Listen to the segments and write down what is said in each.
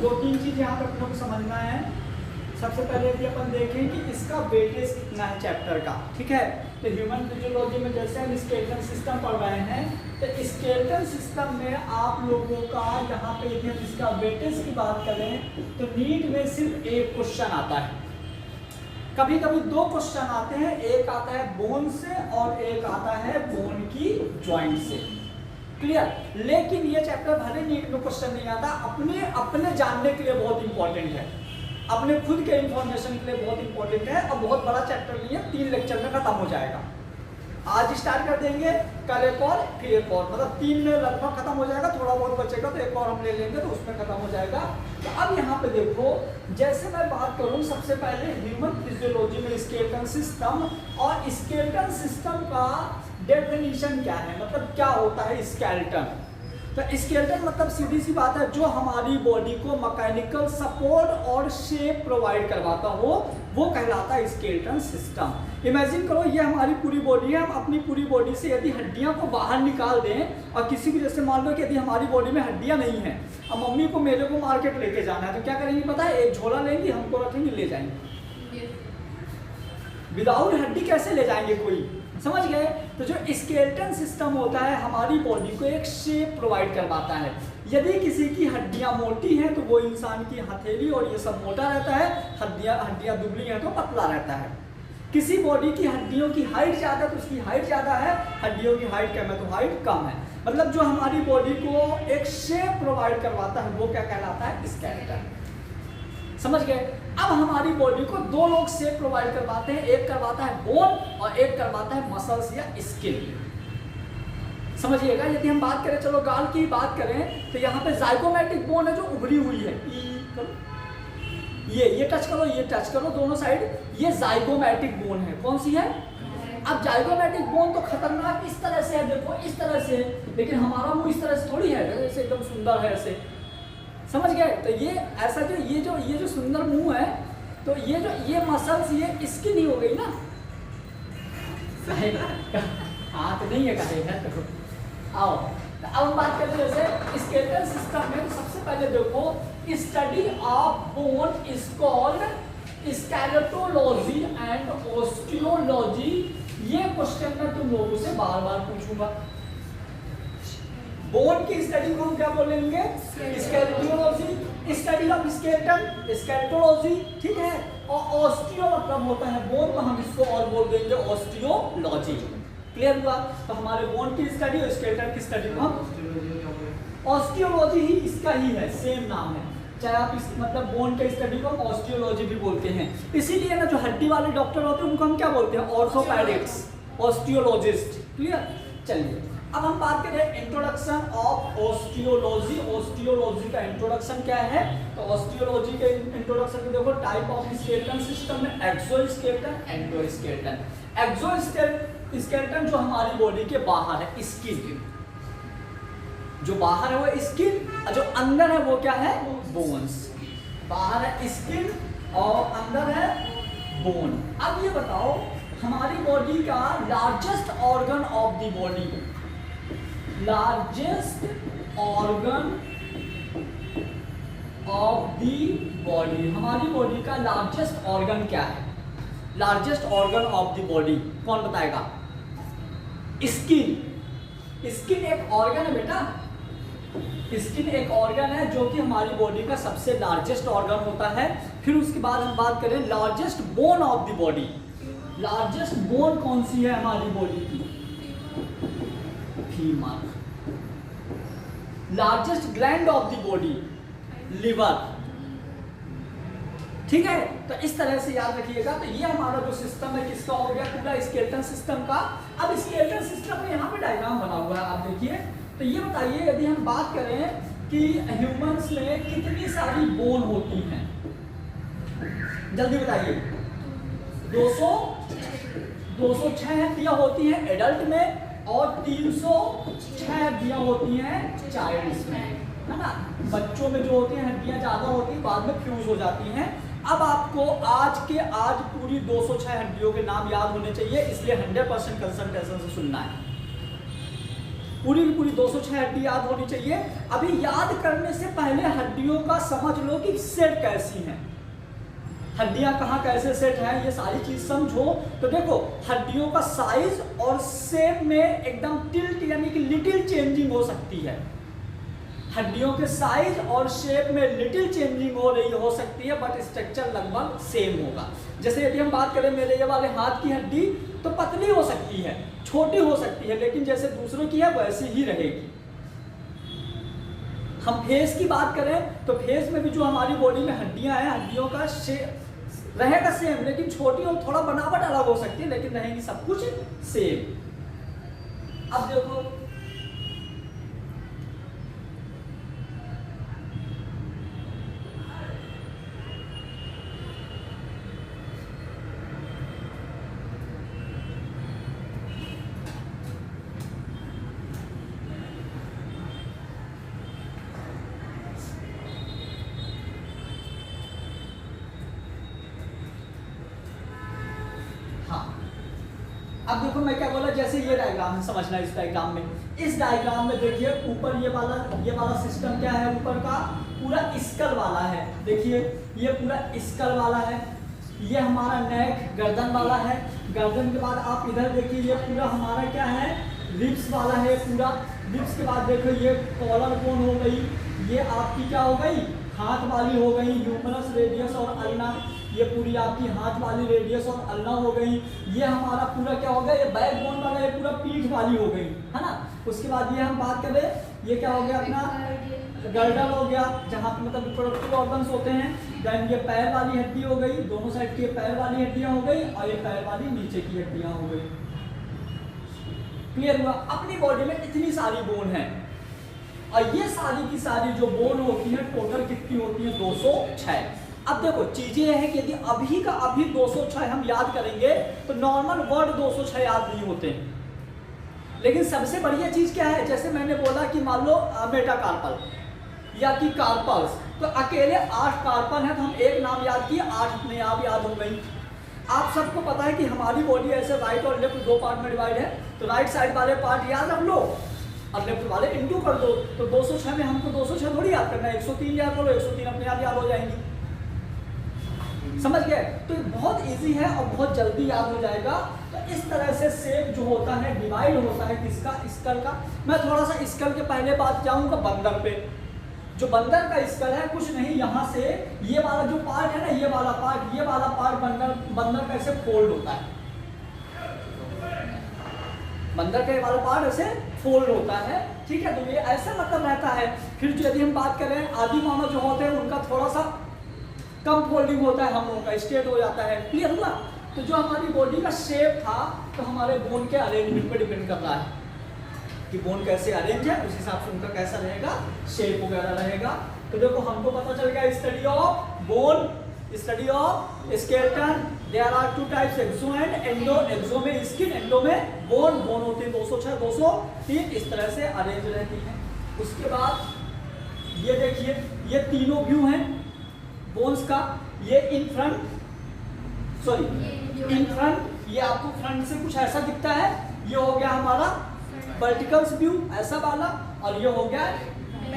दो तीन चीज़ यहाँ पर अपने को समझना है। सबसे पहले यदि अपन देखें कि इसका वेटेज कितना है चैप्टर का, ठीक है। तो ह्यूमन फिजियोलॉजी में जैसे हम स्केलेटल सिस्टम पढ़ रहे हैं, तो स्केलेटल सिस्टम में आप लोगों का यहाँ पे यदि हम इसका वेटेज की बात करें तो नीट में सिर्फ एक क्वेश्चन आता है। कभी कभी दो क्वेश्चन आते हैं, एक आता है बोन से और एक आता है बोन की जॉइंट से, क्लियर। लेकिन ये चैप्टर भले नीट में क्वेश्चन नहीं आता, अपने जानने के लिए बहुत इंपॉर्टेंट है, अपने खुद के इंफॉर्मेशन के लिए बहुत इंपॉर्टेंट है। और बहुत बड़ा चैप्टर नहीं है, 3 लेक्चर में खत्म हो जाएगा। आज स्टार्ट कर देंगे, कल एक और, फिर एक और, मतलब 3 में लगभग खत्म हो जाएगा। थोड़ा बहुत बचेगा तो एक और हम ले लेंगे तो उसमें खत्म हो जाएगा। तो अब यहाँ पे देखो, जैसे मैं बात करूँ सबसे पहले ह्यूमन फिजियोलॉजी में स्केलेटल सिस्टम, और स्केलेटल सिस्टम का डेफिनेशन क्या है, मतलब क्या होता है स्केलेटन। तो स्केलेटन मतलब सीधी सी बात है, जो हमारी बॉडी को मैकेनिकल सपोर्ट और शेप प्रोवाइड करवाता हो, वो कहलाता है स्केलेटन सिस्टम। इमेजिन करो ये हमारी पूरी बॉडी है, हम अपनी पूरी बॉडी से यदि हड्डियां को बाहर निकाल दें, और किसी भी जैसे मान लो कि यदि हमारी बॉडी में हड्डियां नहीं हैं, अब मम्मी को मेरे को मार्केट लेके जाना है, तो क्या करेंगे पता है, एक झोला लेंगे, हमको रखेंगे, ले जाएंगे। विदाउट हड्डी कैसे ले जाएंगे कोई, समझ गए। तो जो स्केलेटन सिस्टम होता है हमारी बॉडी को एक शेप प्रोवाइड करवाता है। यदि किसी की हड्डियां मोटी हैं तो वो इंसान की हथेली और ये सब मोटा रहता है, हड्डियां दुबली हैं तो पतला रहता है। किसी बॉडी की हड्डियों की हाइट ज़्यादा तो उसकी हाइट ज़्यादा है, हड्डियों की हाइट कम है तो हाइट कम है। मतलब जो हमारी बॉडी को एक शेप प्रोवाइड करवाता है वो क्या कहलाता है, स्केलेटन। समझ गए। अब हमारी बॉडी को दो लोग शेप प्रोवाइड करवाते हैं, एक करवाता है बोन और एक करवाता है मसल्स या स्किन। समझिएगा, यदि हम बात करें, चलो गाल की बात करें, तो यहाँ पे जाइगोमैटिक बोन है जो उभरी हुई है, ये टच करो, ये टच करो दोनों साइड, ये जाइगोमैटिक बोन है। कौन सी है? अब जाइगोमैटिक बोन तो खतरनाक इस तरह से है, देखो इस तरह से, लेकिन हमारा मुंह इस तरह से थोड़ी है, जैसे एकदम सुंदर है ऐसे, समझ गए। तो ये ऐसा जो ये जो सुंदर मुंह है, तो ये मसल्स ये स्किन ही हो गई ना, हाथ नहीं है कहे है। तो आओ, तो अब हम बात करते हैं जैसे स्केलेटल सिस्टम में। तो सबसे पहले देखो, study of bone is called skeletology and osteology. ये क्वेश्चन मैं तुम लोगों से बार बार पूछूंगा। बोन की स्टडी को हम क्या बोलेंगे? स्केलेटोलॉजी। स्टडी ऑफ स्केलेटन स्केलेटोलॉजी, ठीक है। और ऑस्टियो मतलब होता है बोन, तो हम इसको और बोल देंगे ऑस्टियोलॉजी। क्लियर हुआ? तो हमारे बोन की स्टडी और स्केलेटन की स्टडी को हम ऑस्टियोलॉजी ही इसका ही है, सेम नाम है। चाहे आप इस मतलब बोन के स्टडी को हम ऑस्टियोलॉजी भी बोलते हैं। इसीलिए ना जो हड्डी वाले डॉक्टर होते हैं उनको हम क्या बोलते हैं? ऑर्थोपेडिक्स, ऑस्टियोलॉजिस्ट। क्लियर? चलिए अब हम बात करें इंट्रोडक्शन ऑफ ऑस्टियोलॉजी। ऑस्टियोलॉजी का इंट्रोडक्शन क्या है? तो ऑस्टियोलॉजी के इंट्रोडक्शन में देखो, टाइप ऑफ स्केलेटन सिस्टम में एक्सोस्केलेटन, एंडोस्केलेटन। एक्सोस्केलेटन जो हमारी बॉडी के बाहर है, स्किन, जो बाहर है वो स्किन, और जो अंदर है वो क्या है? बोन्स। बाहर है स्किन और अंदर है बोन। अब ये बताओ, हमारी बॉडी का largest organ of the body, largest organ of the body, हमारी बॉडी का लार्जेस्ट ऑर्गन क्या है? Largest organ of the body कौन बताएगा? स्किन। स्किन एक ऑर्गन है बेटा, स्किन एक ऑर्गन है जो कि हमारी बॉडी का सबसे लार्जेस्ट ऑर्गन होता है। फिर उसके बाद हम बात करें largest bone of the body. Largest bone कौन सी है हमारी बॉडी की? Femur. Largest gland of the body, liver. ठीक है, तो इस तरह से याद रखिएगा। तो ये हमारा जो सिस्टम है किसका हो गया? पूरा स्केलेटन सिस्टम का। अब स्केलेटन सिस्टम में यहाँ पे डायग्राम बना हुआ है, आप देखिए। तो ये बताइए, यदि हम बात करें कि ह्यूमंस में कितनी सारी बोन होती हैं, जल्दी बताइए। 206 हड्डियां होती हैं एडल्ट में, और 306 हड्डियां होती हैं चाइल्ड्स में, है ना। बच्चों में जो होती हैं हड्डियां ज़्यादा होती हैं, बाद में फ्यूज हो जाती हैं। अब आपको आज पूरी 206 हड्डियों के नाम याद होने चाहिए, इसलिए 100% कंसंट्रेशन से सुनना है। पूरी की पूरी 206 हड्डी याद होनी चाहिए। अभी याद करने से पहले हड्डियों का समझ लो कि सेट कैसी हैं, हड्डियां कहाँ कैसे सेट हैं, ये सारी चीज समझो। तो देखो हड्डियों का साइज और शेप में एकदम टिल्ट यानी कि लिटिल चेंजिंग हो सकती है। हड्डियों के साइज और शेप में लिटिल चेंजिंग हो सकती है, बट स्ट्रक्चर लगभग सेम होगा। जैसे यदि हम बात करें मेरे ये वाले हाथ की हड्डी तो पतली हो सकती है, छोटी हो सकती है, लेकिन जैसे दूसरों की है वैसी ही रहेगी। हम फेस की बात करें तो फेस में भी जो हमारी बॉडी में हड्डियां हैं, हड्डियों का शेप रहेगा सेम, लेकिन छोटी और थोड़ा बनावट अलग हो सकती है, लेकिन रहेगी सब कुछ सेम। अब देखो अब देखो मैं क्या बोला, जैसे ये डायग्राम है, समझना इस डायग्राम में, इस डायग्राम में देखिए ऊपर ये वाला सिस्टम क्या है, ऊपर का पूरा स्कल वाला है। देखिए ये पूरा स्कल वाला है, ये हमारा नेक गर्दन वाला है। गर्दन के बाद आप इधर देखिए ये पूरा हमारा क्या है, रिब्स वाला है पूरा। रिब्स के बाद देखो ये कॉलर बोन हो गई, ये आपकी क्या हो गई, हाथ वाली हो गई, ह्यूमरस रेडियस और अल्ना, ये पूरी आपकी हाथ वाली रेडियस और अल्ना हो गई। ये हमारा पूरा क्या हो गया, ये बैक बोन वाला, ये पूरा पीठ वाली हो गई, है ना। उसके बाद ये हम बात करें, ये क्या हो गया अपना गर्दन हो गया, जहाँ पे मतलब रिप्रोडक्टिव ऑर्गन्स होते हैं। देन ये पैर वाली हड्डी हो गई, दोनों साइड की पैर वाली हड्डियाँ हो गई, और ये पैर वाली नीचे की हड्डियाँ हो गई। क्लियर हुआ। अपनी बॉडी में इतनी सारी बोन है, और ये सारी की सारी जो बोन होती है टोटल कितनी होती है, 206। अब देखो चीजें यह है कि यदि अभी का अभी 206 हम याद करेंगे तो नॉर्मल वर्ड 206 याद नहीं होते, लेकिन सबसे बढ़िया चीज क्या है, जैसे मैंने बोला कि मान लो मेटाकार्पल या कि कार्पल्स, तो अकेले 8 कार्पल है तो हम एक नाम याद किए, 8 अपने आप याद हो गई। आप सबको पता है कि हमारी बॉडी ऐसे राइट और लेफ्ट 2 पार्ट में डिवाइड है, तो राइट साइड वाले पार्ट याद रख लो और लेफ्ट वाले इंटू कर दो, तो 206 में हमको 206 थोड़ी याद करना है, 103 याद करो, 103 अपने आप याद हो जाएंगी। समझ गए। तो बहुत इजी है और बहुत जल्दी याद हो जाएगा। तो इस तरह से शेप जो होता है डिवाइड होता है किसका, स्कल का। मैं थोड़ा सा स्कल के पहले बात जाऊंगा बंदर पे। जो बंदर का स्कल है कुछ नहीं, यहाँ से ये वाला जो पार्ट है ना, ये वाला पार्ट बंदर कैसे फोल्ड होता है, बंदर का ये वाला पार्ट ऐसे फोल्ड होता है, ठीक है। तो ये ऐसा मतलब रहता है। फिर यदि हम बात करें आदि मानव जो होते हैं उनका थोड़ा सा कम फोल्डिंग होता है, हम लोगों का स्ट्रेट हो जाता है। क्लियर हुआ। तो जो हमारी बॉडी का शेप था तो हमारे बोन के अरेंजमेंट पर डिपेंड कर रहा है कि बोन कैसे अरेंज है, उस हिसाब से उनका कैसा रहेगा, शेप वगैरह रहेगा। तो देखो हमको पता चल गया study of bone, study of skeleton. There are 2 types, exo and endo. Exo में स्किन, एंडो में बोन। बोन होती है 206, 203, इस तरह से अरेंज रहती है। उसके बाद ये देखिए ये तीनों व्यू हैं बोन्स का। ये इन फ्रंट, ये आपको फ्रंट से कुछ ऐसा दिखता है, ये हो गया हमारा वर्टिकल व्यू ऐसा वाला, और ये हो गया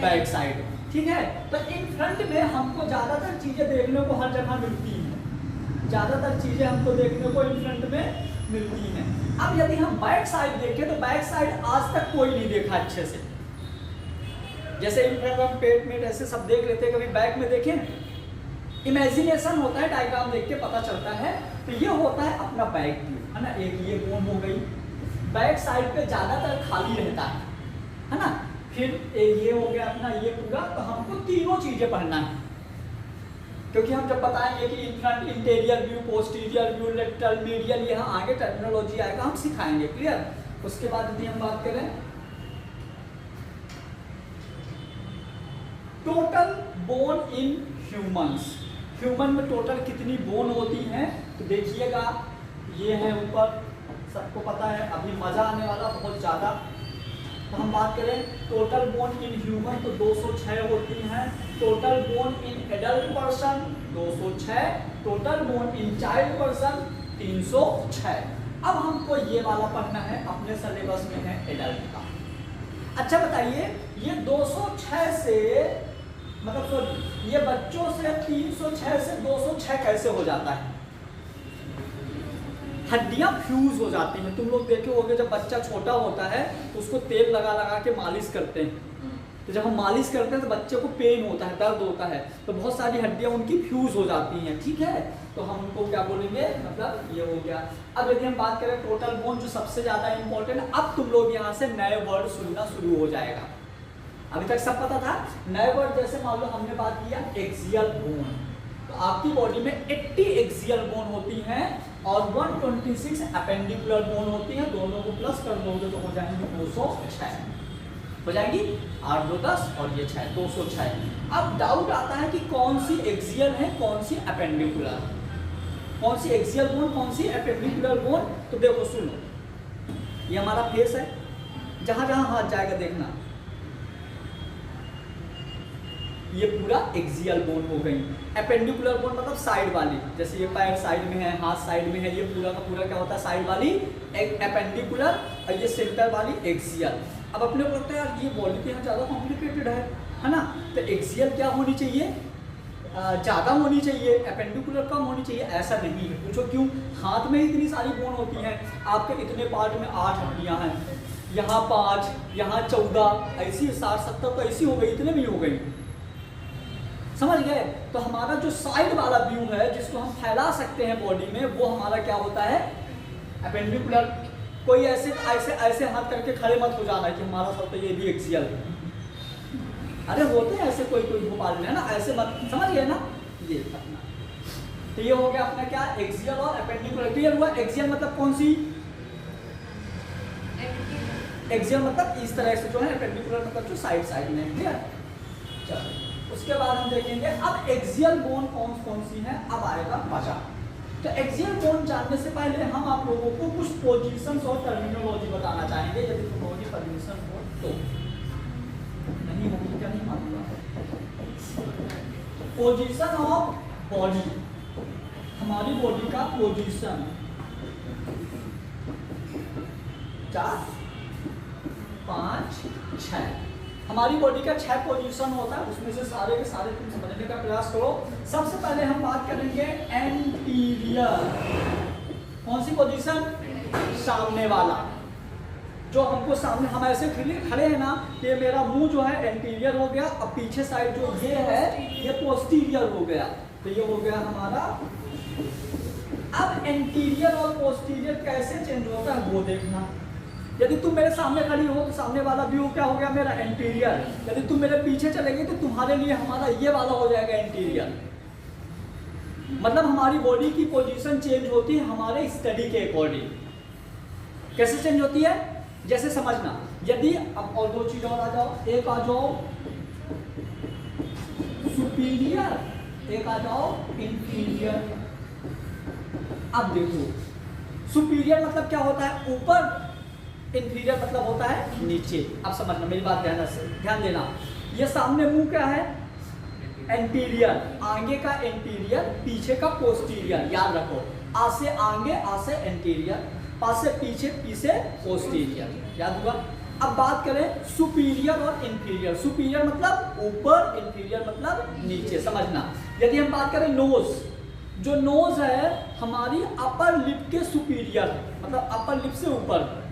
बैक साइड, ठीक है। तो इन फ्रंट में हमको ज्यादातर चीजें देखने को हर जगह मिलती हैं, ज्यादातर चीजें हमको देखने को इन फ्रंट में मिलती हैं। अब यदि हम बैक साइड देखें तो बैक साइड आज तक कोई नहीं देखा अच्छे से। जैसे इन फ्रंट हम पेट में ऐसे सब देख लेते हैं, कभी बैक में देखें, इमेजिनेशन होता है, डायग्राम देख के पता चलता है। तो ये होता है अपना बैक व्यू, है ना। एक ये बोन हो गई, बैक साइड पे ज्यादातर खाली रहता है ना। फिर ये हो गया अपना ये पूरा। तो हमको तीनों चीजें पढ़ना है, क्योंकि हम जब बताएंगे कि in front, interior view, posterior view, lateral, medial, यहाँ आगे टर्मिनोलॉजी आएगा, हम सिखाएंगे। क्लियर। उसके बाद यदि हम बात करें total bone in humans, human में टोटल कितनी बोन होती हैं, तो देखिएगा ये है ऊपर, सबको पता है। अभी मजा आने वाला बहुत ज़्यादा। तो हम बात करें टोटल बोन इन ह्यूमन तो 206 होती हैं। Total bone in adult person 206, total bone in child person 306। अब हमको ये वाला पढ़ना है, अपने सिलेबस में है एडल्ट का। अच्छा बताइए, ये 206 से मतलब सॉरी ये बच्चों से 306 से 206 कैसे हो जाता है? हड्डियां फ्यूज हो जाती हैं। तुम लोग देखे होगे जब बच्चा छोटा होता है तो उसको तेल लगा लगा के मालिश करते हैं, तो जब हम मालिश करते हैं तो बच्चे को पेन होता है, दर्द होता है, तो बहुत सारी हड्डियां उनकी फ्यूज हो जाती हैं, ठीक है। तो हम उनको क्या बोलेंगे, मतलब ये हो गया। अब यदि हम बात करें टोटल बोन जो सबसे ज्यादा इंपॉर्टेंट, अब तुम लोग यहाँ से नए वर्ड सुनना शुरू हो जाएगा। अभी तक सब पता था, नए वर्ड जैसे मान लो हमने बात किया एक्सियल बोन, तो आपकी बॉडी में 80 एक्सियल बोन होती हैं और 126 अपेंडिकुलर बोन होती हैं। दोनों को प्लस कर दोगे तो हो जाएंगे 206 हो जाएगी, 8 2 10 और ये 6 206। अब डाउट आता है कि कौन सी एक्सियल है कौन सी अपेंडिकुलर, कौन सी एक्सियल बोन कौन सी अपेंडिकुलर बोन। तो देखो सुनो, ये हमारा फेस है, जहां जहां हाथ जाएगा देखना, ये पूरा एक्सियल बोन हो गई। एपेंडिकुलर बोन मतलब साइड वाली, जैसे ये पैर साइड में है, हाथ साइड में है, ये पूरा का पूरा क्या होता है साइड वाली एपेंडिकुलर, और ये सेंटर वाली एक्सियल। अब अपने को लगता है यार ये बॉडी तो यहाँ ज़्यादा कॉम्प्लिकेटेड है ना, तो एक्सियल क्या होनी चाहिए, ज़्यादा होनी चाहिए, एपेंडिकुलर कम होनी चाहिए। ऐसा नहीं है, पूछो क्यों? हाथ में इतनी सारी बोन होती हैं, आपके इतने पार्ट में 8 हड्डियाँ हैं, यहाँ 5 यहाँ 14, ऐसी 60 70 तो ऐसी हो गई, इतने भी हो गई, समझ गए। तो हमारा जो साइड वाला व्यू है जिसको हम फैला सकते हैं बॉडी में, वो हमारा क्या होता है एपेंडिकुलर। कोई ऐसे ऐसे ऐसे हाथ करके खड़े मत हो जाना कि हमारा सब तो ये भी एक्सियल है, अरे होते हैं ऐसे कोई कोई भोपाल में है ना, ऐसे मत, समझ गए ना। ये अपना तो ये हो गया अपना क्या एक्सियल और एपेंडिकुलर। क्लियर हुआ? एक्सियल मतलब कौन सी, एक्सियल मतलब इस तरह से जो है, एपेंडिकुलर मतलब जो साइड साइड में। क्लियर? चलो उसके बाद हम देखेंगे अब एक्सियल बोन कौन कौन सी है, अब आएगा मजा। तो एक्सियल बोन जानने से पहले हम आप लोगों को कुछ पोजीशंस और टर्मिनोलॉजी बताना चाहेंगे, यदि तुम परमिशन हो तो। नहीं होगी क्या, नहीं मालूम। पोजीशन ऑफ बॉडी, हमारी बॉडी का पोजीशन 4 5 6, हमारी बॉडी का 6 पोजीशन होता है, उसमें से सारे के सारे तुम समझने का प्रयास करो। सबसे पहले हम बात करेंगे एंटीरियर, कौन सी पोजीशन, सामने वाला, जो हमको सामने, हम ऐसे खड़े हैं ना, ये मेरा मुंह जो है एंटीरियर हो गया, अब पीछे साइड जो ये है ये पोस्टीरियर हो गया, तो ये हो गया हमारा। अब एंटीरियर और पोस्टीरियर कैसे चेंज होता है वो देखना। यदि तुम मेरे सामने खड़ी हो तो सामने वाला व्यू क्या हो गया मेरा इंटीरियर, यदि तुम मेरे पीछे चलेगी तो तुम्हारे लिए हमारा ये वाला हो जाएगा इंटीरियर। मतलब हमारी बॉडी की पोजीशन चेंज होती है हमारे स्टडी के अकॉर्डिंग। कैसे चेंज होती है, जैसे समझना, यदि अब और 2 चीज और आ जाओ, एक आ जाओ सुपीरियर, एक आ जाओ इंफीरियर। अब देखो सुपीरियर मतलब क्या होता है ऊपर, इंफीरियर मतलब होता है नीचे। अब समझना मेरी बात ध्यान देना, ये सामने मुंह क्या है एंटीरियर, आगे का एंटीरियर पीछे का पोस्टीरियर, याद रखो, आ से आगे आ से एंटीरियर, पास से पीछे पीछे पोस्टीरियर, याद हुआ। अब बात करें सुपीरियर और इंफीरियर, सुपीरियर मतलब ऊपर, इंफीरियर मतलब नीचे, समझना। यदि हम बात करें नोज, जो नोज है हमारी अपर लिप के सुपीरियर, मतलब अपर लिप से ऊपर,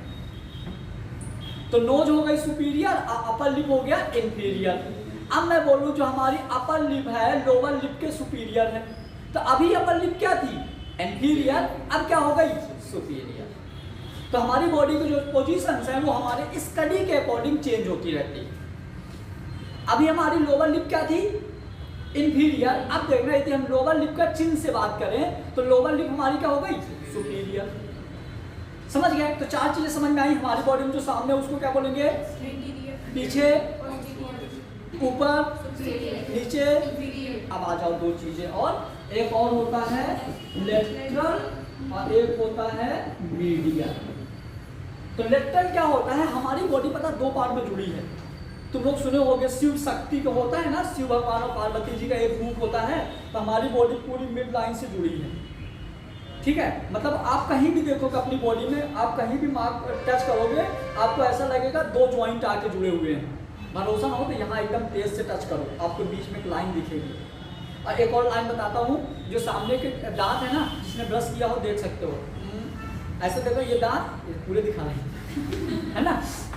तो नोज हो गई सुपीरियर, अपर लिप हो गया इंफीरियर। अब मैं बोलूं जो हमारी अपर लिप है लोअर लिप के सुपीरियर है, तो अभी अपर लिप क्या थी इंफीरियर, अब क्या हो गई सुपीरियर। तो हमारी बॉडी की जो पोजीशंस हैं वो हमारे स्टडी के अकॉर्डिंग चेंज होती रहती है। अभी हमारी लोअर लिप क्या थी इंफीरियर, अब देखना यदि हम लोअर लिप का चिन्ह से बात करें तो लोअर लिप हमारी क्या हो गई सुपीरियर। समझ गए? तो 4 चीजें समझ में आई। हमारी बॉडी में जो सामने उसको क्या बोलेंगे, पीछे, ऊपर, नीचे। अब आ जाओ 2 चीजें और, एक और होता है लेटरल और एक होता है मीडियल। तो लेटरल क्या होता है, हमारी बॉडी पता 2 पार्ट में जुड़ी है। तुम लोग सुने होंगे शिव शक्ति का होता है ना, शिव भगवान और पार्वती जी का एक रूप होता है, तो हमारी बॉडी पूरी मिड लाइन से जुड़ी है, ठीक है, मतलब आप कहीं भी देखोगे अपनी बॉडी में, आप कहीं भी मार्क टच करोगे आपको ऐसा लगेगा दो जॉइंट आके जुड़े हुए हैं। भरोसा ना हो तो यहाँ एकदम तेज से टच करो, आपको बीच में एक लाइन दिखेगी। और एक और लाइन बताता हूँ, जो सामने के दांत है ना, जिसने ब्रश किया हो देख सकते हो, ऐसे देखो ये दांत ये पूरे दिखा रहे हैं है ना,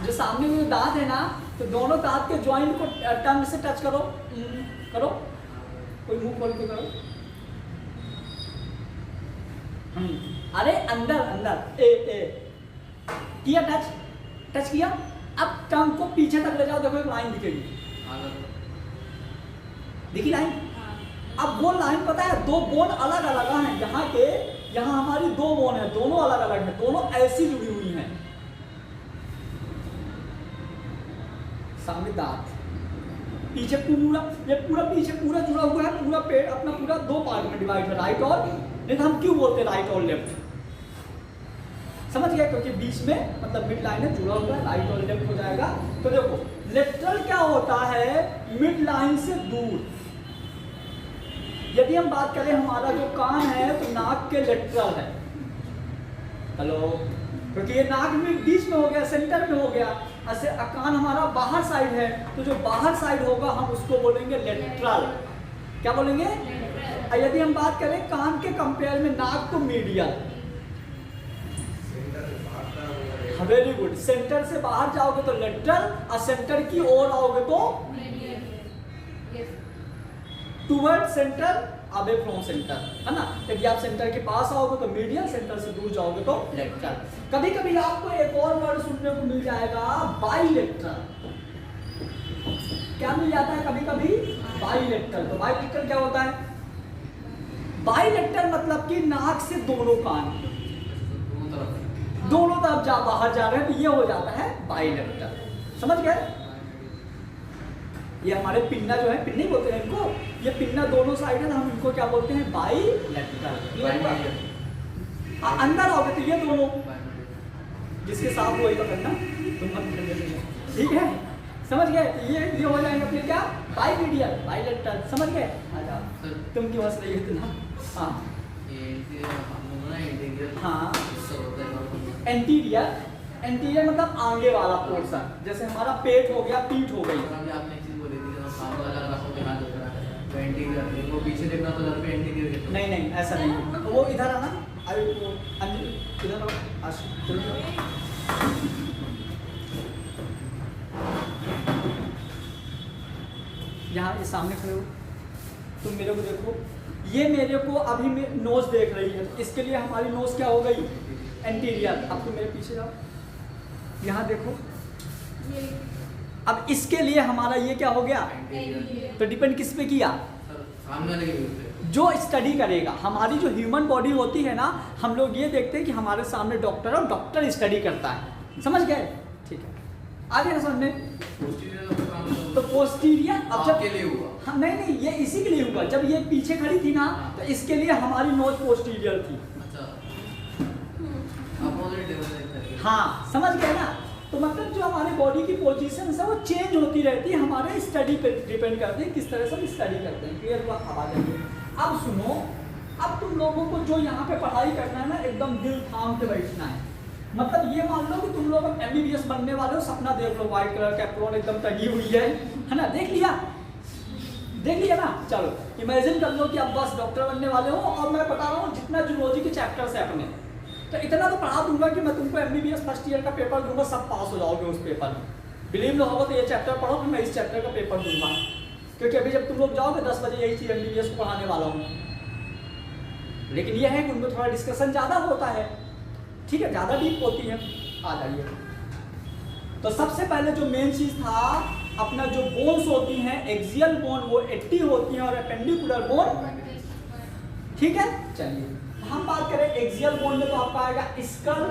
जो सामने में दांत है ना, तो दोनों दांत के जॉइंट को टंग से टच करो, करो, कोई मुंह खोल के करो। अरे अंदर अंदर ए किया, टच किया। अब टंग को पीछे तक ले जाओ, देखो एक लाइन दिखेगी, दिखी लाइन। अब वो लाइन पता है, दो बोन अलग अलग हैं, यहाँ के यहाँ हमारी दो बोन है, दोनों अलग अलग हैं, दोनों ऐसी जुड़ी हुई हैं। सामने दांत, पीछे पूरा, ये पूरा पीछे पूरा जुड़ा हुआ है, पूरा पेट अपना पूरा दो पार्ट में डिवाइड है, राइट और, नहीं तो हम क्यों बोलते हैं राइट और लेफ्ट, समझ गया, क्योंकि बीच में मतलब मिड लाइन है, जुड़ा हुआ है, राइट और लेफ्ट हो जाएगा। तो देखो लेटरल क्या होता है, मिड लाइन से दूर। यदि हम बात करें हमारा जो कान है तो नाक के लेटरल है, हेलो, क्योंकि ये नाक में बीच में हो गया, सेंटर में हो गया। ऐसे कान हमारा बाहर साइड है, तो जो बाहर साइड होगा हम उसको बोलेंगे लेटरल। क्या बोलेंगे? यदि हम बात करें कान के कंपेयर में नाक तो मीडियल। वेरी गुड, सेंटर से बाहर जाओगे तो लेटरल, और सेंटर की ओर आओगे तो toward centre, away from centre, है ना। यदि आप सेंटर के पास आओगे तो मीडियल, सेंटर से दूर जाओगे तो लेटरल। कभी कभी आपको एक और वर्ड सुनने को मिल जाएगा, बाइलेटरल। क्या मिल जाता है कभी कभी? बाइलेटरल। तो बाइलेटरल क्या होता है? बाइलेटरल मतलब कि नाक से दोनों कान दोनों तरफ जा बाहर जा रहे हैं, तो ये हो जाता है बाइलेटरल। समझ गए? ये हमारे पिन्ना जो है, पिन्ने बोलते हैं इनको, ये पिन्ना दोनों साइड है, हम इनको क्या बोलते हैं? बाइलेटरल। अंदर आओगे तो ये दोनों, जिसके साथ वही पकड़ना, तुम मत, ठीक है, समझ गए? ये हो जाएगा फिर क्या? बाइमीडियल, बाइलेटरल। समझ गए? अच्छा तुम क्यों हंस रही हो इतना? हाँ हाँ, एंटीरियर, एंटीरियर मतलब आगे वाला पोर्शन, जैसे हमारा पेट हो गया, पीठ हो गई। वो पीछे देखना तो पे एंटीरियर, नहीं नहीं ऐसा नहीं, वो इधर आना, इधर यहाँ ये सामने खड़े हो, तुम मेरे को देखो, ये मेरे को अभी नोज देख रही है, इसके लिए हमारी नोज क्या हो गई? एंटीरियर। अब तुम मेरे पीछे जाओ, यहाँ देखो, अब इसके लिए हमारा ये क्या हो गया? तो डिपेंड किस पे किया? जो स्टडी करेगा। हमारी जो ह्यूमन बॉडी होती है ना, हम लोग ये देखते हैं कि हमारे सामने डॉक्टर है और डॉक्टर स्टडी करता है। समझ गए? ठीक है, आगे ना समझने। तो पोस्टीरियर अब जब के लिए हुआ, हाँ, नहीं ये इसी के लिए हुआ, जब ये पीछे खड़ी थी ना, तो इसके लिए हमारी नोज पोस्टीरियर थी। हाँ समझ गए ना। तो मतलब जो हमारे बॉडी की पोजीशन है वो चेंज होती रहती है, हमारे स्टडी पे डिपेंड करती है किस तरह से हम स्टडी करते हैं। क्लियर हुआ? अब आ जाइए, अब सुनो, अब तुम लोगों को जो यहाँ पे पढ़ाई करना है ना, एकदम दिल थाम के बैठना है। मतलब ये मान लो कि तुम लोग MBBS बनने वाले हो, सपना देख लो, व्हाइट कलर का एप्रोन एकदम टंगी हुई है ना, देख लिया ना। चलो इमेजिन कर लो कि अब बस डॉक्टर बनने वाले हो, और मैं बता रहा हूँ जितना जूलॉजी के चैप्टर्स है अपने, तो इतना तो पढ़ा दूंगा कि मैं तुमको MBBS फर्स्ट ईयर का पेपर दूंगा, सब पास हो जाओगे उस पेपर में। बिलीव ना होगा तो ये चैप्टर पढ़ो, फिर मैं इस चैप्टर का पेपर दूंगा, क्योंकि अभी जब तुम लोग जाओगे 10 बजे यही चीज MBBS को पढ़ाने वाला हूँ। लेकिन यह है कि उनमें थोड़ा डिस्कशन ज़्यादा होता है, ठीक है, ज़्यादा डीप होती है। आ जाइए, तो सबसे पहले जो मेन चीज़ था, अपना जो बोन्स होती हैं, एक्सियल बोन वो 80 होती हैं, और एपेंडिकुलर बोन, ठीक है। चलिए हम बात करें एक्सियल बोन में, तो आपका आएगा skull,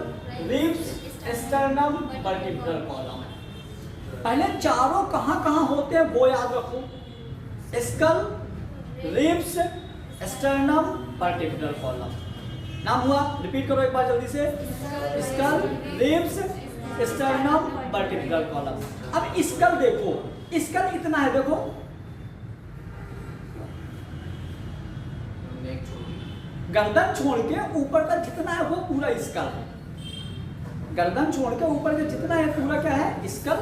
ribs, sternum, vertebral column. पहले चारों कहाँ होते हैं वो याद रखो, skull, ribs, sternum, vertebral column. नाम हुआ? रिपीट करो एक बार जल्दी से, skull, ribs, sternum, vertebral column. अब स्कल देखो, स्कल इतना है, देखो, गर्दन छोड़ के ऊपर का जितना है वो पूरा स्कल है, गर्दन छोड़ के ऊपर का जितना है पूरा क्या है स्कल।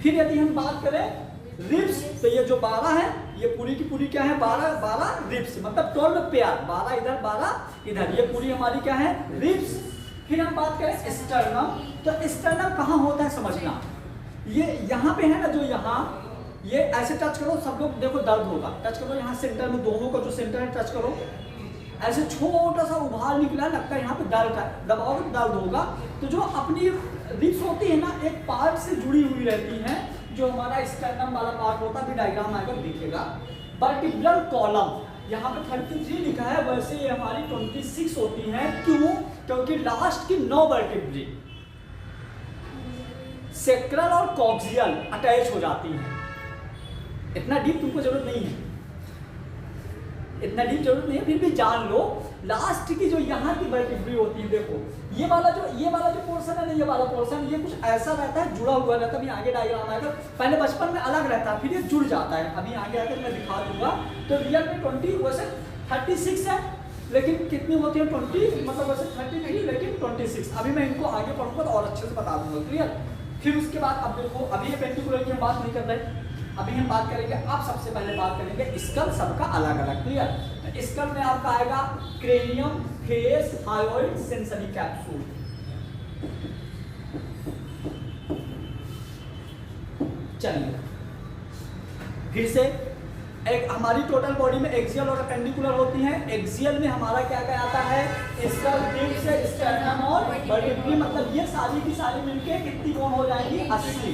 फिर यदि हम बात करें रिब्स, तो ये जो 12 है ये पूरी की पूरी क्या है 12 रिब्स, मतलब 12 पेयर, 12 इधर 12 इधर, ये पूरी हमारी क्या है रिब्स। फिर हम बात करें स्टर्नम, तो स्टर्नम कहाँ होता है समझना, ये यहाँ पे है ना, जो यहाँ ये ऐसे टच करो, सब लोग देखो दर्द होगा, टच करो यहाँ सेंटर में, दोनों का जो सेंटर है टच करो, ऐसे छोटा सा उभार निकला है, लगता है यहाँ पे दर्द है, दबाओगे तो दर्द होगा। तो जो अपनी रिब्स होती है ना एक पार्ट से जुड़ी हुई रहती है, जो हमारा स्टर्नम वाला पार्ट होता है, भी डायग्राम आकर दिखेगा। वर्टिब्रल कॉलम यहाँ पे 33 लिखा है, वैसे ये हमारी 26 होती है, क्यों? क्योंकि लास्ट की 9 वर्टिब्री सेक्रल और कॉक्सियल अटैच हो जाती हैं। इतना डीप तुमको जरूरत नहीं है, इतना डीप जरूरत नहीं है, फिर भी जान लो लास्ट की जो यहाँ की वर्टिब्री होती है, देखो ये वाला जो पोर्शन है ना, ये वाला पोर्शन ये कुछ ऐसा रहता है, जुड़ा हुआ रहता है। अभी आगे डायग्राम आएगा, पहले बचपन में अलग रहता है, फिर ये जुड़ जाता है। अभी आगे आकर मैं दिखा दूंगा। तो रियल में 20 वैसे 36 है, लेकिन कितनी होती है 20, मतलब वैसे 33 लेकिन 26। अभी मैं इनको आगे पढ़ूंगा तो और अच्छे से बता दूंगा, क्लियर। फिर उसके बाद अब देखो, अभी ये पेंटिकुलर की हम बात नहीं कर रहे, अभी हम बात करेंगे, आप सबसे पहले बात करेंगे स्कल, सबका अलग अलग, क्लियर। तो स्कल में आपका आएगा cranium, face, hyoid, sensory capsule. चलिए फिर से, एक हमारी टोटल बॉडी में एक्सियल और अपेंडिकुलर होती हैं। एक्सियल में हमारा क्या क्या आता है, स्कल, रिब्स, स्टर्नम और वर्टिब्री, मतलब ये सारी की सारी मिलके कितनी कौन हो जाएगी 80।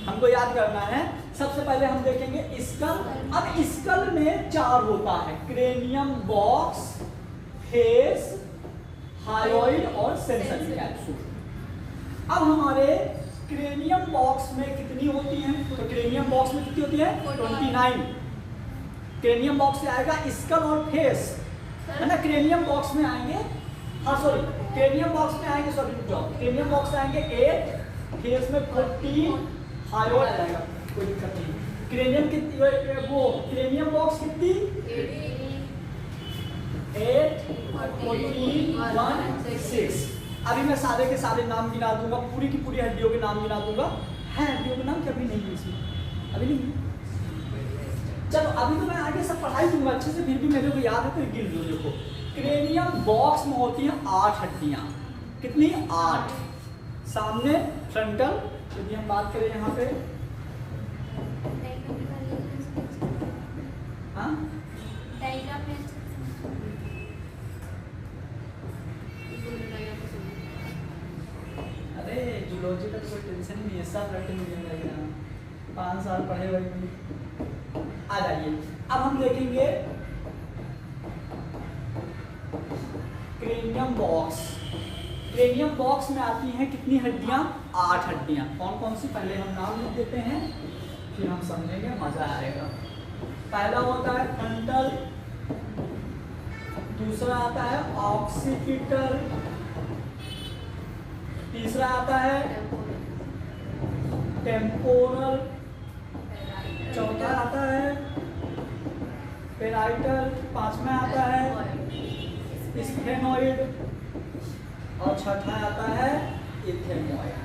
हमको याद करना है। सबसे पहले हम देखेंगे स्कल। अब स्कल में 4 होता है, क्रेनियम बॉक्स, फेस, हायोइड और सेंसरी कैप्सूल। अब हमारे क्रेनियम बॉक्स में कितनी होती हैं, तो क्रेनियम बॉक्स में कितनी होती है 29। क्रेनियम बॉक्स से आएगा स्कल और फेस, है ना। क्रेनियम बॉक्स में आएंगे, हाँ सॉरी, क्रेनियम बॉक्स में आएंगे, सॉरी रुक जाओ, क्रेनियम बॉक्स में आएंगे 8, फेस में 14, हायोइड आएगा, कोई दिक्कत नहीं। क्रेनियम कितनी, वो क्रेनियम बॉक्स कितनी 8, 14, 1, 6। अभी मैं सारे के सारे नाम गिना दूंगा, पूरी की पूरी हड्डियों के नाम गिना दूंगा। है हड्डियों के नाम, कभी नहीं है इसमें, अभी नहीं। चलो अभी तो मैं आगे सब पढ़ाई दूंगा अच्छे से, फिर भी मेरे को याद है तो गिन लो। देखो क्रेनियम बॉक्स में होती हैं 8 हड्डियां, कितनी 8। सामने फ्रंटल, यदि हम बात करें यहाँ पे, हाँ अरे जूलॉजी का तो कोई टेंशन ही नहीं है, सब रटे मिलेगा, 5 साल पढ़े हुए भी। आ जाइए, अब हम देखेंगे क्रेनियम बॉक्स। क्रेनियम बॉक्स में आती हैं कितनी हड्डियां 8 हड्डियां। कौन कौन सी, पहले हम नाम लिख देते हैं, फिर हम समझेंगे, मजा आएगा। पहला होता है फ्रंटल, दूसरा आता है ऑक्सीपिटल, तीसरा आता है टेम्पोरल, चौथा आता है पेराइटल, पांचवा आता है स्फेनोइड और छठा आता है इथेनोइड।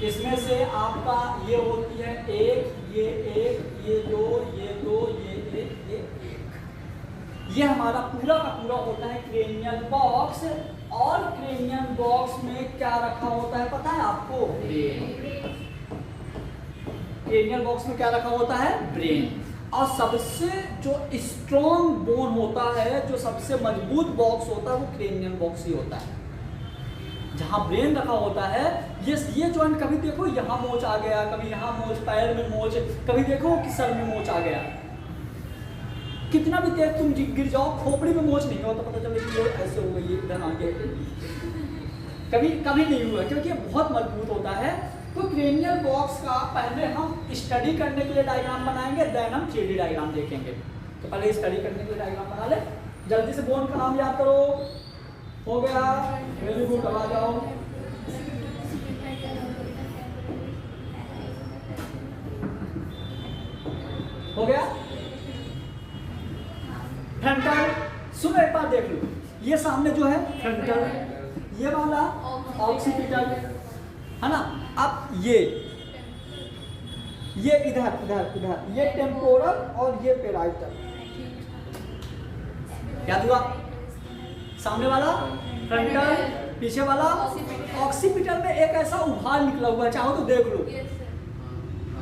इसमें से आपका ये होती है 1, ये 1, ये 2, ये 2, ये 1, ये 1। ये हमारा पूरा का पूरा होता है क्रेनियल बॉक्स। और क्रेनियल बॉक्स में क्या रखा होता है पता है आपको, ब्रेन। क्रेनियल बॉक्स में क्या रखा होता है, ब्रेन। और सबसे जो स्ट्रॉन्ग बोन होता है, जो सबसे मजबूत बॉक्स होता है, वो क्रेनियल बॉक्स ही होता है, जहां ब्रेन रखा होता है। ये जॉइंट, कभी देखो यहाँ मोच आ गया, कभी यहाँ मोच, पैर में मोच, कभी देखो कि सर में मोच आ गया। कितना भी तेज तुम गिर जाओ, खोपड़ी में मोच नहीं हो तो पता चले कि ये ऐसे हो गई, इधर आगे। कभी कभी नहीं हुआ, क्योंकि ये बहुत मजबूत होता है। तो क्रेनियल बॉक्स का पहले हम स्टडी करने के लिए डायग्राम बनाएंगे, देन हम 3D डायग्राम देखेंगे। तो पहले स्टडी करने के लिए डायग्राम बना ले। जल्दी से बोन का नाम याद करो। हो गया, वेरी गुड, अब आ जाओ। हो गया। फ्रंटल सुनो एक बार देख लो, ये सामने जो है फ्रंटल, ये वाला ऑक्सीपिटल है ना। अब ये इधर इधर इधर ये टेम्पोरल और ये पेराइटल। क्या हुआ? सामने वाला फ्रंटल, पीछे वाला ऑक्सीपिटल में एक ऐसा उभार निकला हुआ है, चाहो तो देख लो,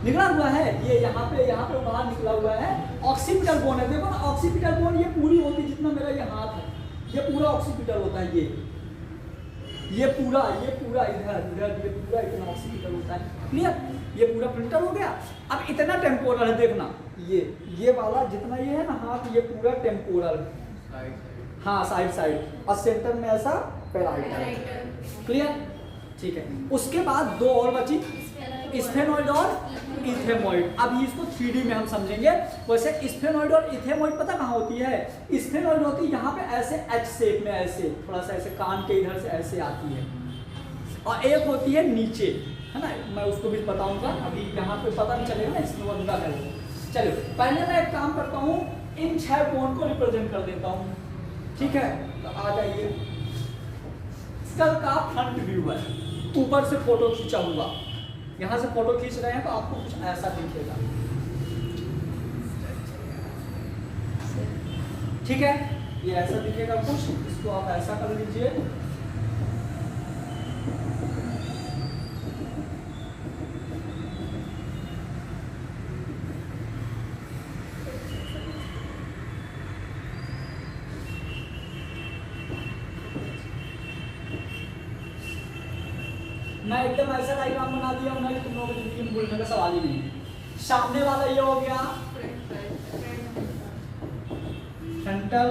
निकला हुआ है ये यहाँ पे उभार निकला हुआ है, ऑक्सीपिटल बोन है। देखो ना ऑक्सीपिटल बोन ये पूरी होती है जितना मेरा ये हाथ है, ये पूरा ऑक्सीपिटल होता है, ये पूरा इधर ये पूरा इतना ऑक्सीपिटल होता है। क्लियर? ये पूरा फ्रंटल हो गया। अब इतना टेम्पोरल है, देखना ये वाला जितना ये है ना हाथ, ये पूरा टेम्पोरल, हाँ साइड और सेंटर में ऐसा पेराइटल। क्लियर? ठीक है। उसके बाद दो और बची, स्फेनॉइड और इथेमॉइड। अब इसको 3D में हम समझेंगे। वैसे स्फेनॉइड और इथेमॉइड पता कहाँ होती है? स्फेनॉइड होती है यहाँ पे ऐसे एच शेप में, ऐसे थोड़ा सा ऐसे कान के इधर से ऐसे आती है, और एक होती है नीचे, है ना, मैं उसको भी बताऊंगा, अभी यहाँ पे पता नहीं चलेगा ना, इसमें वंदा है। चलो पहले मैं एक काम करता हूँ, इन 6 बोन को रिप्रेजेंट कर देता हूँ। ठीक है, तो आ जाइए। स्कल का फ्रंट व्यू है, ऊपर से फोटो खींचा हुआ, यहाँ से फोटो खींच रहे हैं तो आपको कुछ ऐसा दिखेगा। ठीक है, ये ऐसा दिखेगा कुछ, इसको आप ऐसा कर लीजिए। मैं एकदम ऐसा डायग्राम बना दिया हूं ना कि तुम लोगों की जिंदगी में भूलने का सवाल ही नहीं है। सामने वाला ये हो गया फ्रंटल,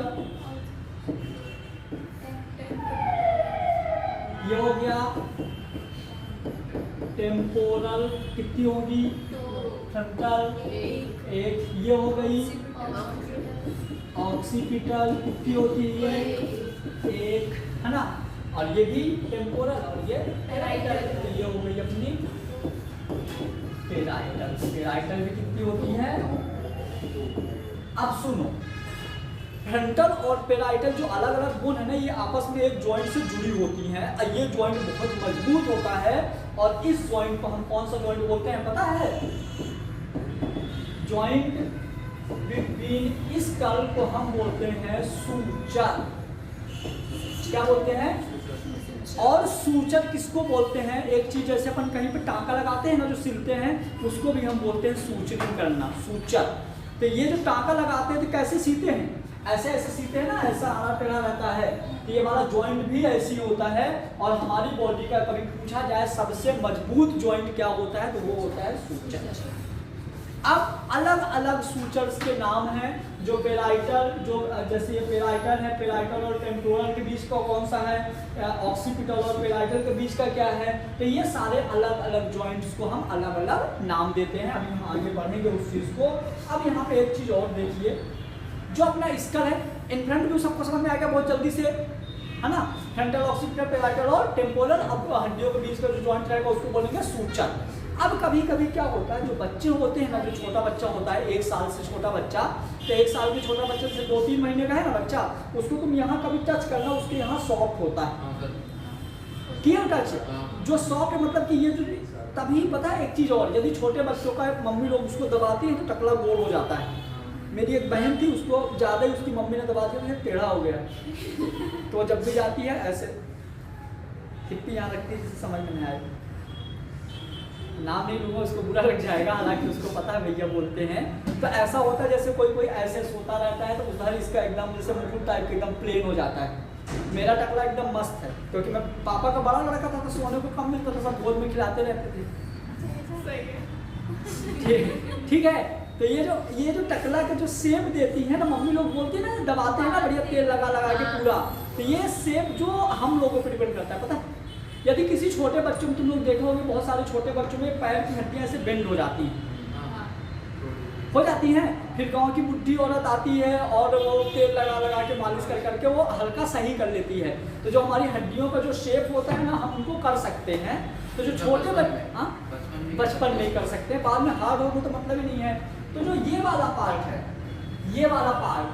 ये हो गया टेम्पोरल, कितनी होगी? फ्रंटल एक, ये हो गई ऑक्सीपिटल, कितनी होती है? एक, है ना, और ये भी टेम्पोरल और ये पेराइटल, तो ये हो गई अपनी पेराइटल। पेराइटल भी कितनी होती है? अब सुनो, फ्रंटल और पेराइटल जो अलग अलग बोन है ना, ये आपस में एक जॉइंट से जुड़ी होती हैं। ये जॉइंट बहुत मजबूत होता है, और इस जॉइंट को हम कौन सा जॉइंट बोलते हैं पता है? जॉइंट बिटवीन स्कल को हम बोलते हैं सूचक। क्या बोलते हैं? और सूचक किसको बोलते हैं? एक चीज जैसे अपन कहीं पे टांका लगाते हैं ना, जो सिलते हैं, उसको भी हम बोलते हैं सूचनिंग करना, सूचक। तो ये जो टांका लगाते हैं तो कैसे सीते हैं? ऐसे ऐसे सीते हैं ना, ऐसा आड़ा टेढ़ा रहता है। तो ये वाला जॉइंट भी ऐसे ही होता है। और हमारी बॉडी का कभी पूछा जाए सबसे मजबूत जॉइंट क्या होता है, तो वो होता है सूचक। अब अलग अलग सूचर्स के नाम हैं। जो पेराइटल, जो जैसे ये पेराइटल है, पेराइटल और टेम्पोरल के बीच का कौन सा है? ऑक्सीपिटल और पेराइटल के बीच का क्या है? तो ये सारे अलग अलग जॉइंट्स को हम अलग अलग नाम देते हैं। अभी हम आगे बढ़ेंगे उस चीज़ को। अब यहाँ पे एक चीज़ और देखिए, जो अपना स्कल है, इन फ्रंट व्यू सबको समझ में आ गया बहुत जल्दी से, है ना? फ्रंटल, ऑक्सीपिटल, पेराइटल और टेम्पोरल। अब हड्डियों के बीच का जो जॉइंट रहेगा उसको बोलेंगे सूचक। अब कभी कभी क्या होता है, जो बच्चे होते हैं ना, जो छोटा बच्चा होता है, 1 साल से छोटा बच्चा, तो 1 साल के छोटा बच्चे से 2-3 महीने का है ना बच्चा, उसको तुम यहाँ कभी टच करना, उसके यहाँ सॉफ्ट होता है। किया टच? जो सॉफ्ट है मतलब कि ये जो, तभी पता है एक चीज़ और, यदि छोटे बच्चों का मम्मी लोग उसको दबाती हैं तो टकला गोल हो जाता है। मेरी एक बहन थी, उसको ज़्यादा ही उसकी मम्मी ने दबा दिया तो टेढ़ा हो गया। तो जब भी जाती है ऐसे हिप्पी यहाँ रखती है, जिससे समझ में नहीं आए, नाम नहीं लूँगा, उसको बुरा लग जाएगा, हालांकि उसको पता है भैया बोलते हैं। तो ऐसा होता है जैसे कोई ऐसे सोता रहता है, तो उधर इसका एकदम जैसे मुकुट टाइप के एकदम प्लेन हो जाता है। मेरा टकला एकदम मस्त है, क्योंकि मैं पापा का बड़ा लड़का था तो सोने को कम मिलता था, सब गोद में खिलाते रहते थे। ठीक है। तो ये जो टकला का जो शेप देती है ना, मम्मी लोग बोलती है ना, दबाते हैं ना बढ़िया तेल लगा लगा के पूरा, तो ये शेप जो हम लोगों पर डिपेंड करता है। पता है, यदि किसी छोटे बच्चों में तुम लोग देखो होगे, बहुत सारे छोटे बच्चों में पैर की हड्डियां ऐसे बेंड हो जाती हैं, फिर गांव की बुढ़ी औरत आती है और वो तेल लगा लगा के मालिश कर करके वो हल्का सही कर लेती है। तो जो हमारी हड्डियों का जो शेप होता है ना, हम उनको कर सकते हैं। तो जो छोटे बच्चे बचपन में कर सकते हैं, बाद में हार्ड होगा तो मतलब ही नहीं है। तो जो ये वाला पार्ट है, ये वाला पार्ट,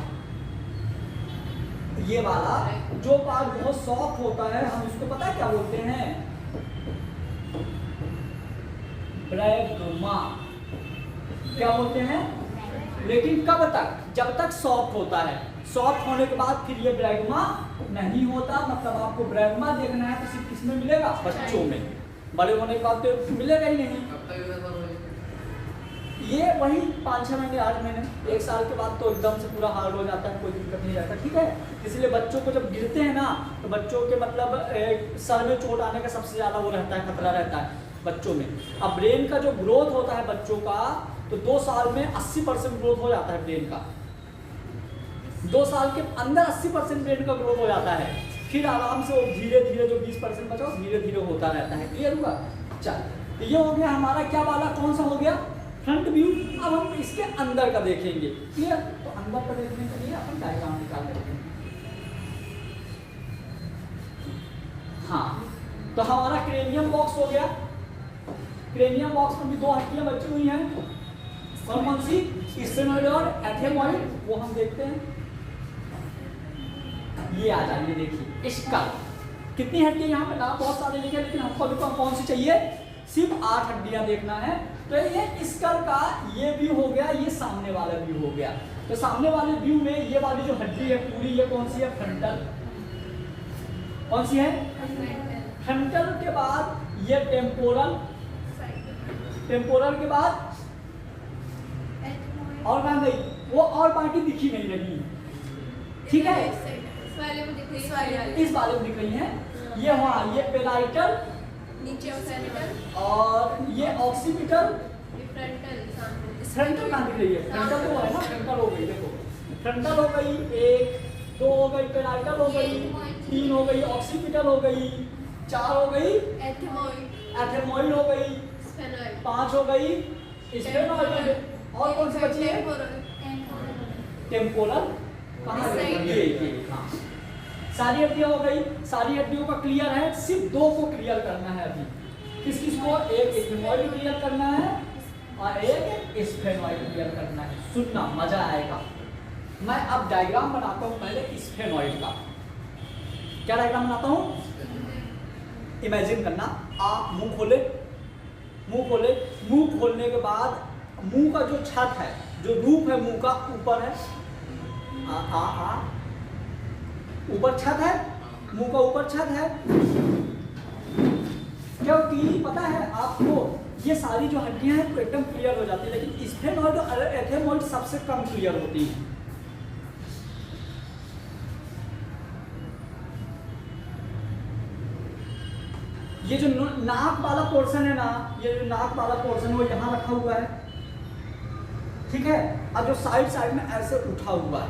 ये वाला जो पार्ट बहुत सॉफ्ट होता है हम इसको पता है क्या बोलते हैं, ब्रैगमा। क्या बोलते हैं? लेकिन कब तक? जब तक सॉफ्ट होता है। सॉफ्ट होने के बाद फिर ये ब्रैगमा नहीं होता। मतलब आपको ब्रैगमा देखना है तो सिर्फ किसमें मिलेगा? बच्चों में। बड़े होने के बाद तो मिलेगा ही नहीं। ये वही 5-6 महीने 8 महीने 1 साल के बाद तो एकदम से पूरा हार्ड हो जाता है, कोई दिक्कत नहीं रहता। ठीक है, इसलिए बच्चों को जब गिरते हैं ना तो बच्चों के मतलब सर में चोट आने का सबसे ज़्यादा वो रहता है, खतरा रहता है बच्चों में। अब ब्रेन का जो ग्रोथ होता है बच्चों का तो 2 साल में 80% ग्रोथ हो जाता है ब्रेन का। 2 साल के अंदर 80% ब्रेन का ग्रोथ हो जाता है। फिर आराम से वो धीरे धीरे जो 20% बचा वो धीरे धीरे होता रहता है। क्लियर हुआ? चल, तो ये हो गया हमारा क्या वाला, कौन सा हो गया? Front view. अब हम इसके अंदर का देखेंगे। क्लियर? तो अंदर का देखने के लिए अपन डायग्राम निकाल लेते हैं। हाँ, तो हमारा क्रेनियम बॉक्स हो गया। क्रेनियम बॉक्स में भी 2 हड्डियां बची हुई हैं। कौन सी? स्फेनोइड और एथेमॉइड। वो हम देखते हैं। ये आ जाइए, देखिए स्कल। कितनी हड्डियां यहाँ पे? नाम बहुत सारे लिखे, लेकिन हमको अभी कौन सी चाहिए? सिर्फ 8 हड्डियां देखना है। तो ये स्कल का ये व्यू हो गया, ये सामने वाला व्यू हो गया। तो सामने वाले व्यू में ये वाली जो हड्डी है पूरी, ये कौन सी है? फ्रंटल। कौन सी है? फ्रंटल के बाद ये टेम्पोरल। टेम्पोरल के बाद और कहाँ गई वो? और बाकी दिखी नहीं रही। ठीक है, इस वाले में दिख रही है। ये वहाँ ये पेराइटल, नीचे और ये ऑक्सीपिटल। फ्रंटल कहाँ दिख रही है? फ्रंटल तो है ना, फ्रंटल हो गई। देखो फ्रंटल हो गई, 1 2 हो गई, पेराइटल हो गई, 3 हो गई, ऑक्सीपिटल हो गई, 4 हो गई, एथेमॉइड हो गई, 5 हो गई, स्फेनोइड। और कौन सी बची है? टेम्पोरल। कहाँ ये? हाँ, सारी हड्डियां हो गई। सारी हड्डियों का क्लियर है। सिर्फ 2 को क्लियर करना है अभी। किस किस को? एक एथेमॉइड क्लियर करना है और एक स्फेनोइड क्लियर करना है। सुनना, मजा आएगा। मैं अब डायग्राम बनाता हूँ पहले स्फेनोइड का। क्या डायग्राम बनाता हूँ? इमेजिन करना, आप मुंह खोले। मुंह खोले, मुंह खोलने के बाद मुंह का जो छत है, जो रूप है मुंह का, ऊपर है। ऊपर छत है, मुंह का ऊपर छत है। क्योंकि पता है आपको ये सारी जो हड्डियां हैं तो एकदम क्लियर हो जाती है, लेकिन स्फेनोइड और एथेमॉइड सबसे कम क्लियर होती है। ये जो नाक वाला पोर्शन है ना, ये जो नाक वाला पोर्शन वो यहाँ रखा हुआ है। ठीक है, अब जो साइड में ऐसे उठा हुआ है,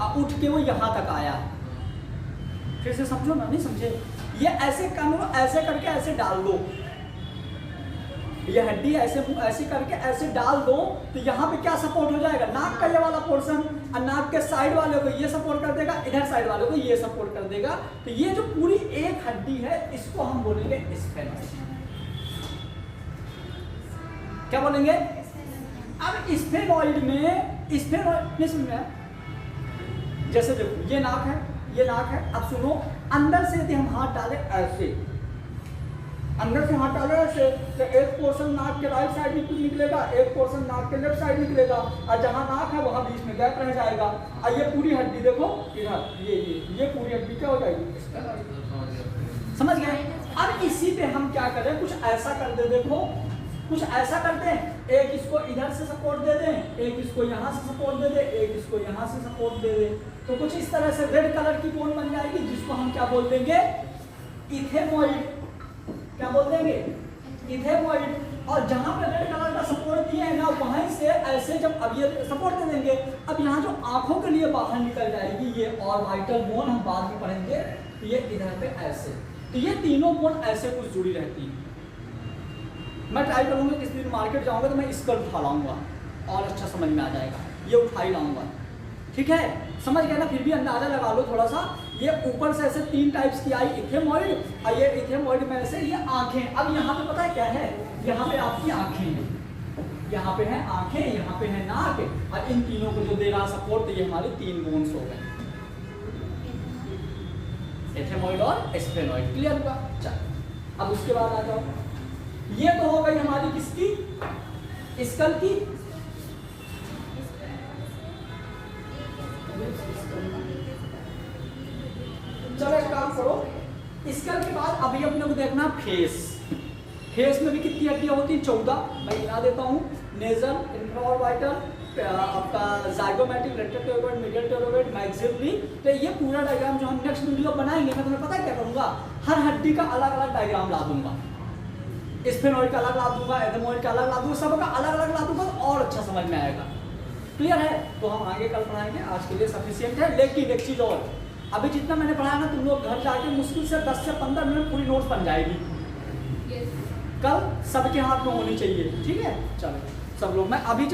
अब उठ के वो यहाँ तक आया। फिर से समझो ना, नहीं समझे? ये ऐसे ऐसे करके ऐसे डाल दो। ये हड्डी ऐसे करके ऐसे डाल दो तो यहाँ पे क्या सपोर्ट हो जाएगा? नाक का ये वाला पोर्शन, और नाक के साइड वाले को ये सपोर्ट कर देगा, इधर साइड वाले को ये सपोर्ट कर देगा। तो ये जो पूरी एक हड्डी है इसको हम बोलेंगे स्फेनोइड। क्या बोलेंगे? अब स्फेनोइड में समझ में, जैसे देखो ये नाक है, ये नाक है। अब सुनो, अंदर से यदि हम हाथ डाले ऐसे, अंदर से हाथ डाले ऐसे, तो एक पोर्शन नाक के राइट साइड में निकलेगा, एक पोर्शन नाक के लेफ्ट साइड निकलेगा, और जहां नाक है वहां बीच में गैप रह जाएगा। और ये पूरी हड्डी देखो इधर, ये पूरी हड्डी क्या हो जाएगी? समझ गए? अब इसी पे हम क्या करें? कुछ ऐसा कर दे। देखो कुछ ऐसा करते हैं, एक इसको इधर से सपोर्ट दे दें, एक इसको यहाँ से सपोर्ट दे दें, एक इसको यहाँ से सपोर्ट दे दें। तो कुछ इस तरह से रेड कलर की बोन बन जाएगी, जिसको हम क्या बोल देंगे? इथेमॉइड। क्या बोल देंगे? इथेमॉइड। और जहाँ पे रेड कलर का सपोर्ट दिए है ना, वहीं से ऐसे जब अब ये सपोर्ट दे देंगे, अब यहाँ जो आंखों के लिए बाहर निकल जाएगी ये ऑर्बिटल बोन, हम बाद में पढ़ेंगे। ये इधर पे ऐसे, तो ये तीनों बोन ऐसे कुछ जुड़ी रहती है। मैं ट्राई करूँगा किसी दिन मार्केट जाऊँगा तो मैं इसका उठा लाऊंगा और अच्छा समझ में आ जाएगा। ये उठा ही लाऊंगा। ठीक है, समझ गया ना? फिर भी अंदाजा लगा लो थोड़ा सा। ये ऊपर से ऐसे 3 टाइप्स की आई इथेमॉइड, और ये इथेमॉइड में ऐसे ये आंखें। अब यहाँ पे पता है क्या है? यहाँ पे आपकी आंखें हैं, यहाँ पे है आंखें, यहाँ पे है नाक, और इन तीनों को जो दे रहा सपोर्ट, तो ये हमारे 3 बोन्स हो गए। एथेमॉइड और स्फेनॉइड। क्लियर हुआ? चलो अब उसके बाद आ जाओ, ये तो हो गई हमारी किसकी, स्कल की। चलो एक काम करो, स्कल के बाद अभी अपने को देखना फेस। फेस में भी कितनी हड्डियां होती हैं? 14। मैं गिना देता हूँ, नेजल, इंफ्राऑर्बिटल, आपका जाइगोमैटिक, रेट्रोट्यूबोइड, मीडियल ट्यूबोइड, मैक्सिलरी। तो ये पूरा डायग्राम जो हम नेक्स्ट वीडियो बनाएंगे, मैं तुम्हें पता क्या करूंगा, हर हड्डी का अलग अलग डायग्राम ला दूंगा। स्फेनॉइड का अलग ला दूंगा, एथेमॉइड का अलग ला दूंगा, सबका अलग अलग ला दूंगा तो और अच्छा समझ में आएगा। क्लियर है? तो हम आगे कल पढ़ाएंगे, आज के लिए सफिशिएंट है। लेकिन एक चीज और, अभी जितना मैंने पढ़ाया ना, तुम लोग घर जाके मुश्किल से 10 से 15 मिनट पूरी नोट्स बन जाएगी। कल सबके हाथ में होनी चाहिए, ठीक है? चलो सब लोग, मैं अभी